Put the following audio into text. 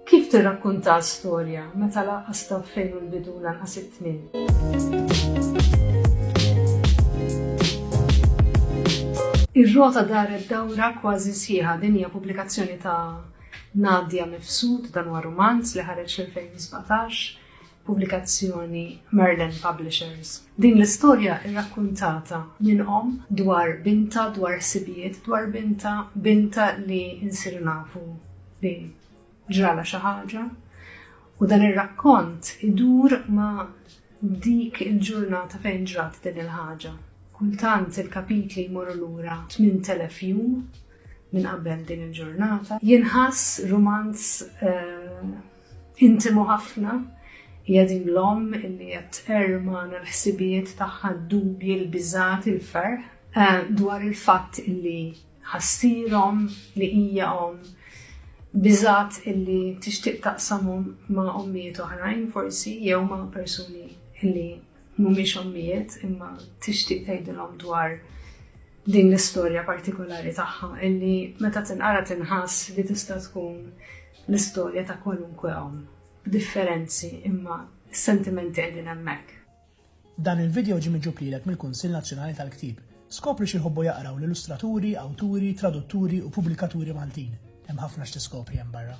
Kif tirrakkunta storja meta laqqas taf fejn hu l-bidu lanqas it-tmiem? Ir-rota daret dawra kważi sħiħa din hija pubblikazzjoni ta' Nadia Mifsud dan huwa romanz li ħareġ fl-2017, pubblikazzjoni Merlin Publishers. Din l-istorja rrakkuntata minn dwar binta, dwar sibijiet, dwar binta li insiru nafu li ġrala xi ħaġa. U dan ir-rakkont idur ma' dik il-ġurnata fejn ġrat din il-ħaġa. Kultant il-kapitli jmorru lura 8,000 jum minn qabel din il-ġurnata. Jinħass romanz intimu ħafna, hija din l-omm illi qed erman l-ħsibiet tagħha d-dubji, l-biżgħat, il-ferħ dwar il-fatt illi ħassirhom li hija biżgħat illi tixtieq taqsamhom ma' ommijiet oħrajn forsi jew ma' persuni illi mhumiex ommijiet imma tixtieq tgħidilhom dwar din l-istorja partikolari tagħha illi meta tinqara tinħass li tista' tkun l-istorja ta' kwalunkwe b'differenzi imma s-sentimenti qegħdin hemmhekk. Dan il-video ġie miġġub lilek mill-Kunsill Nazzjonali tal-Ktieb. Skopri xi jħobbu jaqraw l-illustraturi, awturi, tradutturi u pubblikaturi Maltin. Hemm ħafna x'tiskopri hemm barra.